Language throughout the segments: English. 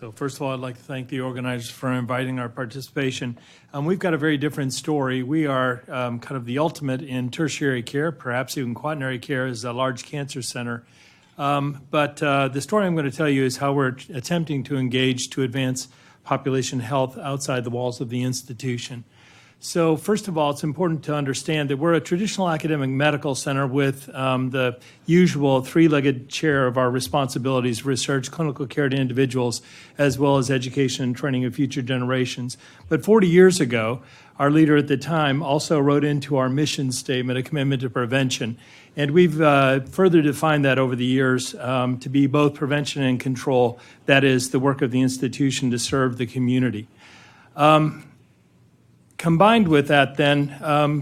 So first of all, I'd like to thank the organizers for inviting our participation. We've got a very different story. We are kind of the ultimate in tertiary care, perhaps even quaternary care as a large cancer center. But the story I'm going to tell you is how we're attempting to engage to advance population health outside the walls of the institution. So first of all, it's important to understand that we're a traditional academic medical center with the usual three-legged chair of our responsibilities: research, clinical care to individuals, as well as education and training of future generations. But 40 years ago, our leader at the time also wrote into our mission statement a commitment to prevention. And we've further defined that over the years to be both prevention and control. That is the work of the institution to serve the community. Combined with that, then,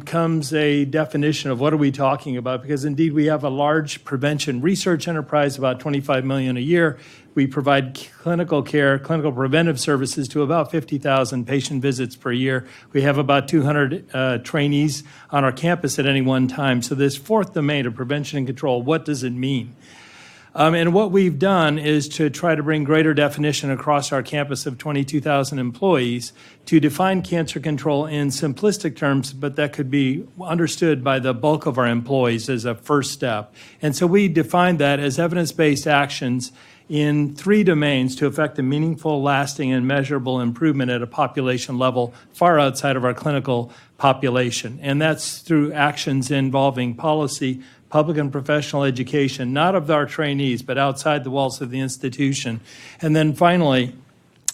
comes a definition of what are we talking about, because indeed we have a large prevention research enterprise, about $25 million a year. We provide clinical care, clinical preventive services to about 50,000 patient visits per year. We have about 200 trainees on our campus at any one time. So this fourth domain of prevention and control, what does it mean? And what we've done is to try to bring greater definition across our campus of 22,000 employees to define cancer control in simplistic terms, but that could be understood by the bulk of our employees as a first step. And so we defined that as evidence-based actions in three domains to effect a meaningful, lasting, and measurable improvement at a population level far outside of our clinical population. And that's through actions involving policy, public and professional education, not of our trainees, but outside the walls of the institution. And then finally,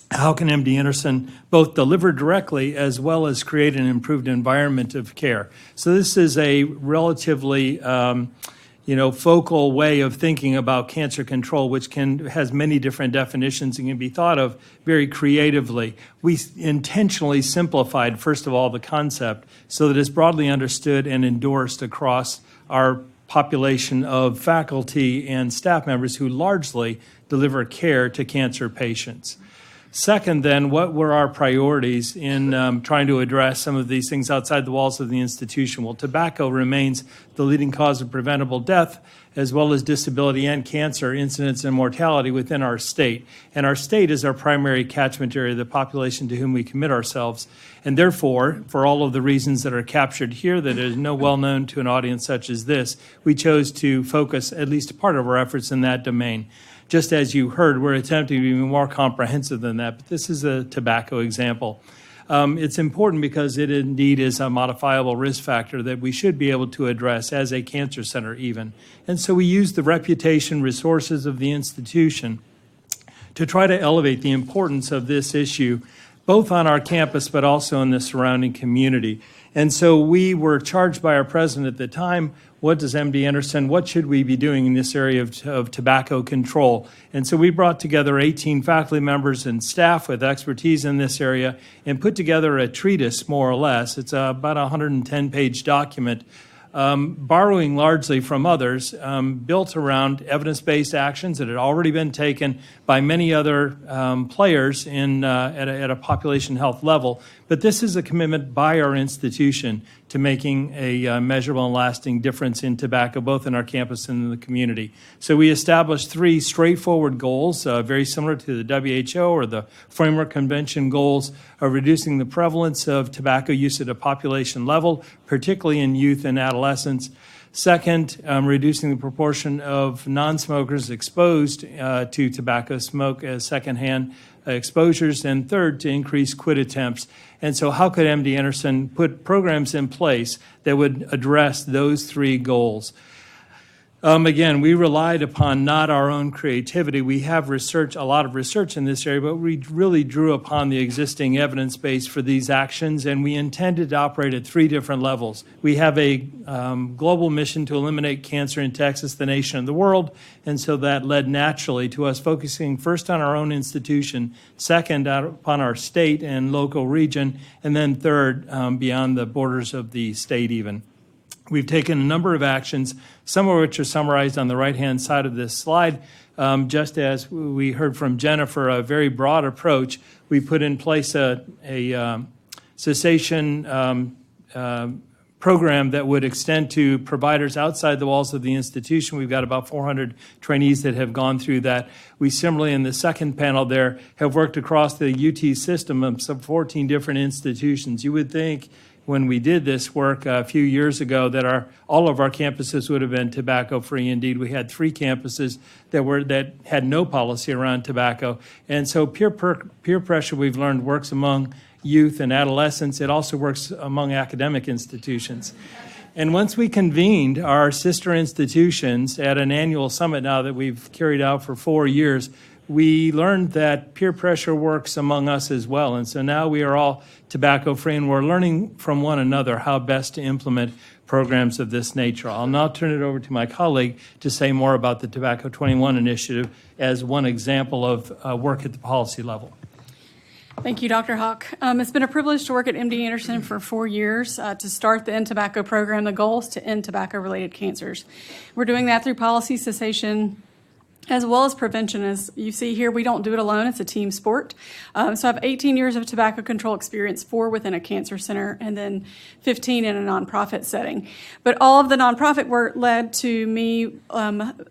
how can MD Anderson both deliver directly as well as create an improved environment of care? So this is a relatively focal way of thinking about cancer control, which has many different definitions and can be thought of very creatively. We intentionally simplified, first of all, the concept so that it's broadly understood and endorsed across our population of faculty and staff members who largely deliver care to cancer patients. Second, then, what were our priorities in trying to address some of these things outside the walls of the institution? Well, tobacco remains the leading cause of preventable death, as well as disability and cancer incidence and mortality within our state. And our state is our primary catchment area, the population to whom we commit ourselves. And therefore, for all of the reasons that are captured here that is no well known to an audience such as this, we chose to focus at least a part of our efforts in that domain. Just as you heard, we're attempting to be more comprehensive than that, but this is a tobacco example. It's important because it indeed is a modifiable risk factor that we should be able to address as a cancer center even. And so we use the reputation, resources of the institution to try to elevate the importance of this issue, both on our campus but also in the surrounding community. And so we were charged by our president at the time, what does MD Anderson, what should we be doing in this area of tobacco control? And so we brought together 18 faculty members and staff with expertise in this area and put together a treatise, more or less. It's about a 110-page document, borrowing largely from others, built around evidence-based actions that had already been taken by many other players at a population health level. But this is a commitment by our institution to making a measurable and lasting difference in tobacco, both in our campus and in the community. So we established three straightforward goals, very similar to the WHO or the Framework Convention goals of reducing the prevalence of tobacco use at a population level, particularly in youth and adolescents. Second, reducing the proportion of non-smokers exposed to tobacco smoke as secondhand exposures. And third, to increase quit attempts. And so how could MD Anderson put programs in place that would address those three goals? Again, we relied upon not our own creativity. We have research, a lot of research in this area, but we really drew upon the existing evidence base for these actions, and we intended to operate at three different levels. We have a global mission to eliminate cancer in Texas, the nation, and the world, and so that led naturally to us focusing first on our own institution, second upon our state and local region, and then third beyond the borders of the state even. We've taken a number of actions, some of which are summarized on the right-hand side of this slide. Just as we heard from Jennifer, a very broad approach. We put in place a cessation program that would extend to providers outside the walls of the institution. We've got about 400 trainees that have gone through that. We similarly, in the second panel there, have worked across the UT system of some 14 different institutions. You would think when we did this work a few years ago that all of our campuses would have been tobacco-free. Indeed, we had 3 campuses that had no policy around tobacco. And so peer pressure, we've learned, works among youth and adolescents. It also works among academic institutions. And once we convened our sister institutions at an annual summit now that we've carried out for 4 years, we learned that peer pressure works among us as well. And so now we are all tobacco-free, and we're learning from one another how best to implement programs of this nature. I'll now turn it over to my colleague to say more about the Tobacco 21 initiative as one example of work at the policy level. Thank you, Dr. Hawk. It's been a privilege to work at MD Anderson for 4 years to start the EndTobacco program. The goal is to end tobacco-related cancers. We're doing that through policy cessation as well as prevention. As you see here, we don't do it alone. It's a team sport. So I have 18 years of tobacco control experience, 4 within a cancer center, and then 15 in a nonprofit setting. But all of the nonprofit work led to me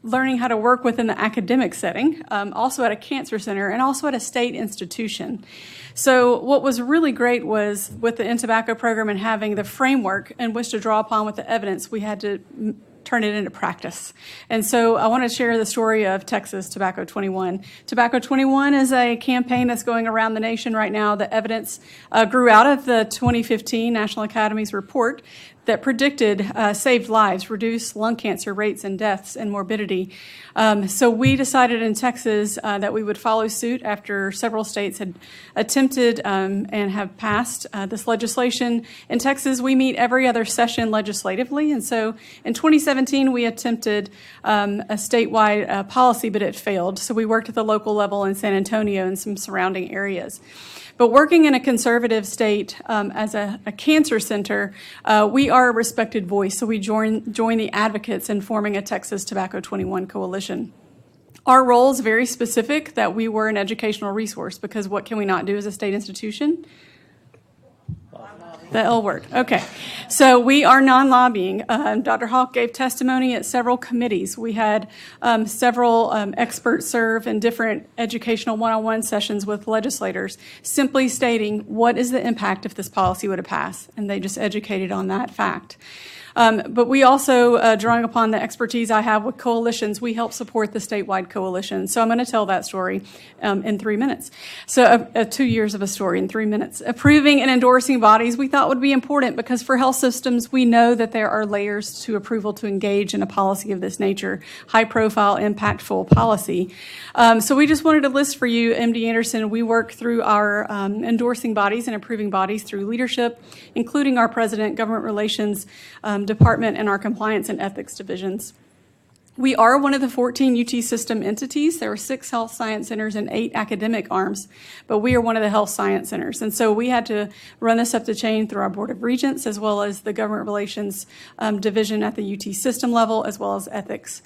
learning how to work within the academic setting, also at a cancer center, and also at a state institution. So what was really great was with the EndTobacco program and having the framework in which to draw upon with the evidence, we had to turn it into practice. And so I want to share the story of Texas Tobacco 21. Tobacco 21 is a campaign that's going around the nation right now. The evidence grew out of the 2015 National Academy's report that predicted saved lives, reduced lung cancer rates and deaths and morbidity. So we decided in Texas that we would follow suit after several states had attempted and have passed this legislation. In Texas, we meet every other session legislatively. And so in 2017, we attempted a statewide policy, but it failed. So we worked at the local level in San Antonio and some surrounding areas. But working in a conservative state as a cancer center, we are a respected voice, so we join the advocates in forming a Texas Tobacco 21 coalition. Our role is very specific, that we were an educational resource, because what can we not do as a state institution? The L word. Okay. So we are non-lobbying. Dr. Hawk gave testimony at several committees. We had several experts serve in different educational one-on-one sessions with legislators, simply stating what is the impact if this policy were to pass, and they just educated on that fact. But we also, drawing upon the expertise I have with coalitions, we help support the statewide coalition. So I'm going to tell that story in 3 minutes. So 2 years of a story in 3 minutes. Approving and endorsing bodies we thought would be important, because for health systems, we know that there are layers to approval to engage in a policy of this nature, high-profile, impactful policy. So we just wanted to list for you, MD Anderson, we work through our endorsing bodies and approving bodies through leadership, including our president, government relations department, and our compliance and ethics divisions. We are one of the 14 UT system entities. There are 6 health science centers and 8 academic arms, but we are one of the health science centers. And so we had to run this up the chain through our Board of Regents, as well as the government relations division at the UT system level, as well as ethics.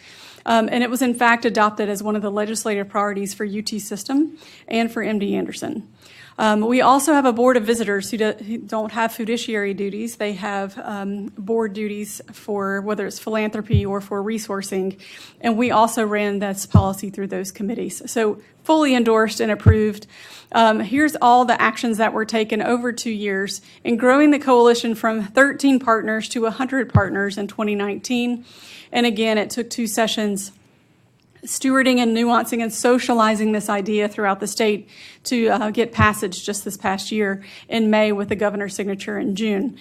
And it was in fact adopted as one of the legislative priorities for UT system and for MD Anderson. We also have a board of visitors who don't have fiduciary duties. They have board duties for whether it's philanthropy or for resourcing. And we also ran this policy through those committees. So fully endorsed and approved. Here's all the actions that were taken over 2 years in growing the coalition from 13 partners to 100 partners in 2019. And again, it took 2 sessions, stewarding and nuancing and socializing this idea throughout the state to get passage just this past year in May with the governor's signature in June.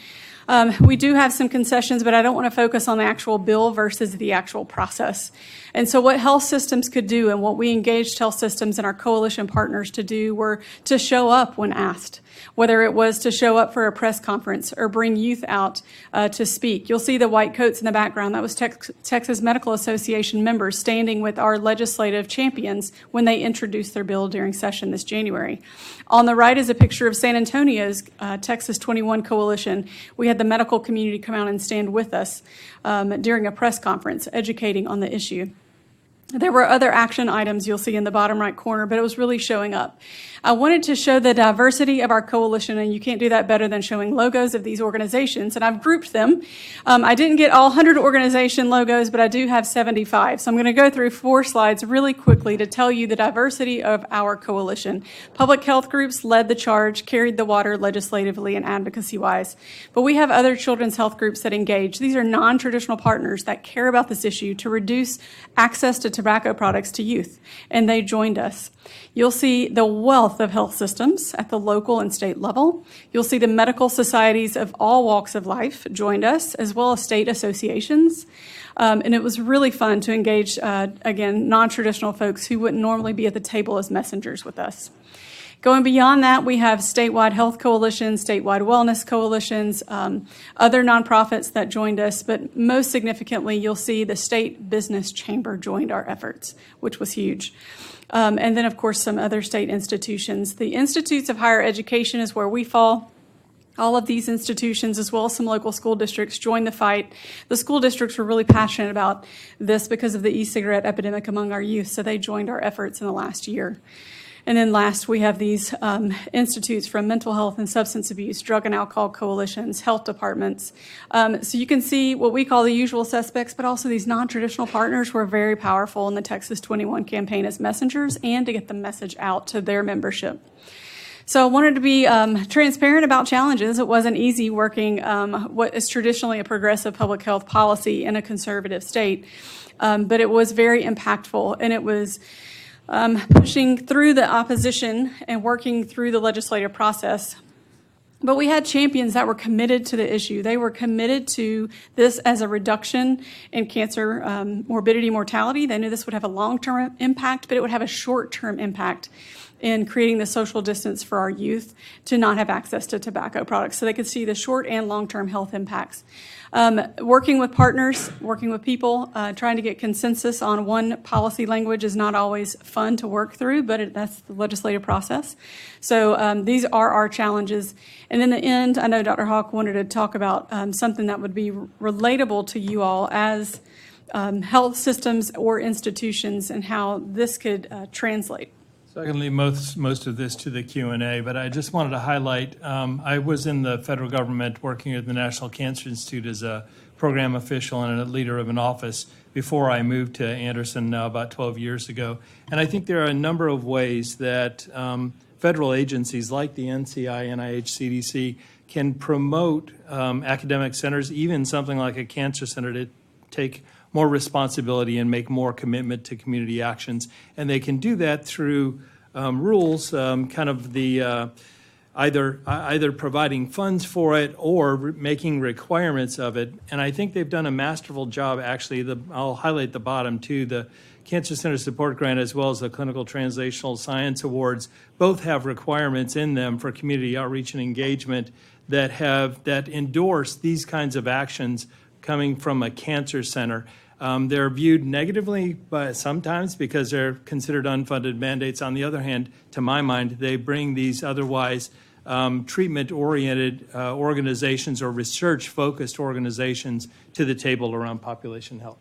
We do have some concessions, but I don't want to focus on the actual bill versus the actual process. And so what health systems could do, and what we engaged health systems and our coalition partners to do, were to show up when asked, whether it was to show up for a press conference or bring youth out to speak. You'll see the white coats in the background. That was Texas Medical Association members standing with our legislative champions when they introduced their bill during session this January. On the right is a picture of San Antonio's Texas 21 coalition. We had the medical community come out and stand with us during a press conference educating on the issue. There were other action items you'll see in the bottom right corner, but it was really showing up. I wanted to show the diversity of our coalition, and you can't do that better than showing logos of these organizations, and I've grouped them. I didn't get all 100 organization logos, but I do have 75. So I'm going to go through 4 slides really quickly to tell you the diversity of our coalition. Public health groups led the charge, carried the water legislatively and advocacy-wise, but we have other children's health groups that engage. These are non-traditional partners that care about this issue to reduce access to tobacco products to youth, and they joined us. You'll see the wealth of health systems at the local and state level. You'll see the medical societies of all walks of life joined us, as well as state associations. And it was really fun to engage, again, non-traditional folks who wouldn't normally be at the table as messengers with us. Going beyond that, we have statewide health coalitions, statewide wellness coalitions, other nonprofits that joined us, but most significantly, you'll see the State Business Chamber joined our efforts, which was huge. And then, of course, some other state institutions. The Institutes of Higher Education is where we fall. All of these institutions, as well as some local school districts, joined the fight. The school districts were really passionate about this because of the e-cigarette epidemic among our youth, so they joined our efforts in the last year. And then last, we have these institutes from mental health and substance abuse, drug and alcohol coalitions, health departments. So you can see what we call the usual suspects, but also these non-traditional partners were very powerful in the Texas 21 campaign as messengers and to get the message out to their membership. So I wanted to be transparent about challenges. It wasn't easy working what is traditionally a progressive public health policy in a conservative state, but it was very impactful, and it was pushing through the opposition and working through the legislative process. But we had champions that were committed to the issue. They were committed to this as a reduction in cancer morbidity, mortality. They knew this would have a long-term impact, but it would have a short-term impact in creating the social distance for our youth to not have access to tobacco products. So they could see the short and long-term health impacts. Working with partners, working with people, trying to get consensus on one policy language is not always fun to work through, but that's the legislative process. So these are our challenges. And in the end, I know Dr. Hawk wanted to talk about something that would be relatable to you all as health systems or institutions and how this could translate. So I can leave most of this to the Q&A, but I just wanted to highlight, I was in the federal government working at the National Cancer Institute as a program official and a leader of an office before I moved to Anderson now about 12 years ago. And I think there are a number of ways that federal agencies like the NCI, NIH, CDC can promote academic centers, even something like a cancer center, to take more responsibility and make more commitment to community actions. And they can do that through rules, kind of the either providing funds for it or making requirements of it. And I think they've done a masterful job, actually. I'll highlight the bottom, too. The Cancer Center Support Grant as well as the Clinical Translational Science Awards both have requirements in them for community outreach and engagement that endorse these kinds of actions coming from a cancer center. They're viewed negatively sometimes because they're considered unfunded mandates. On the other hand, to my mind, they bring these otherwise treatment-oriented organizations or research-focused organizations to the table around population health.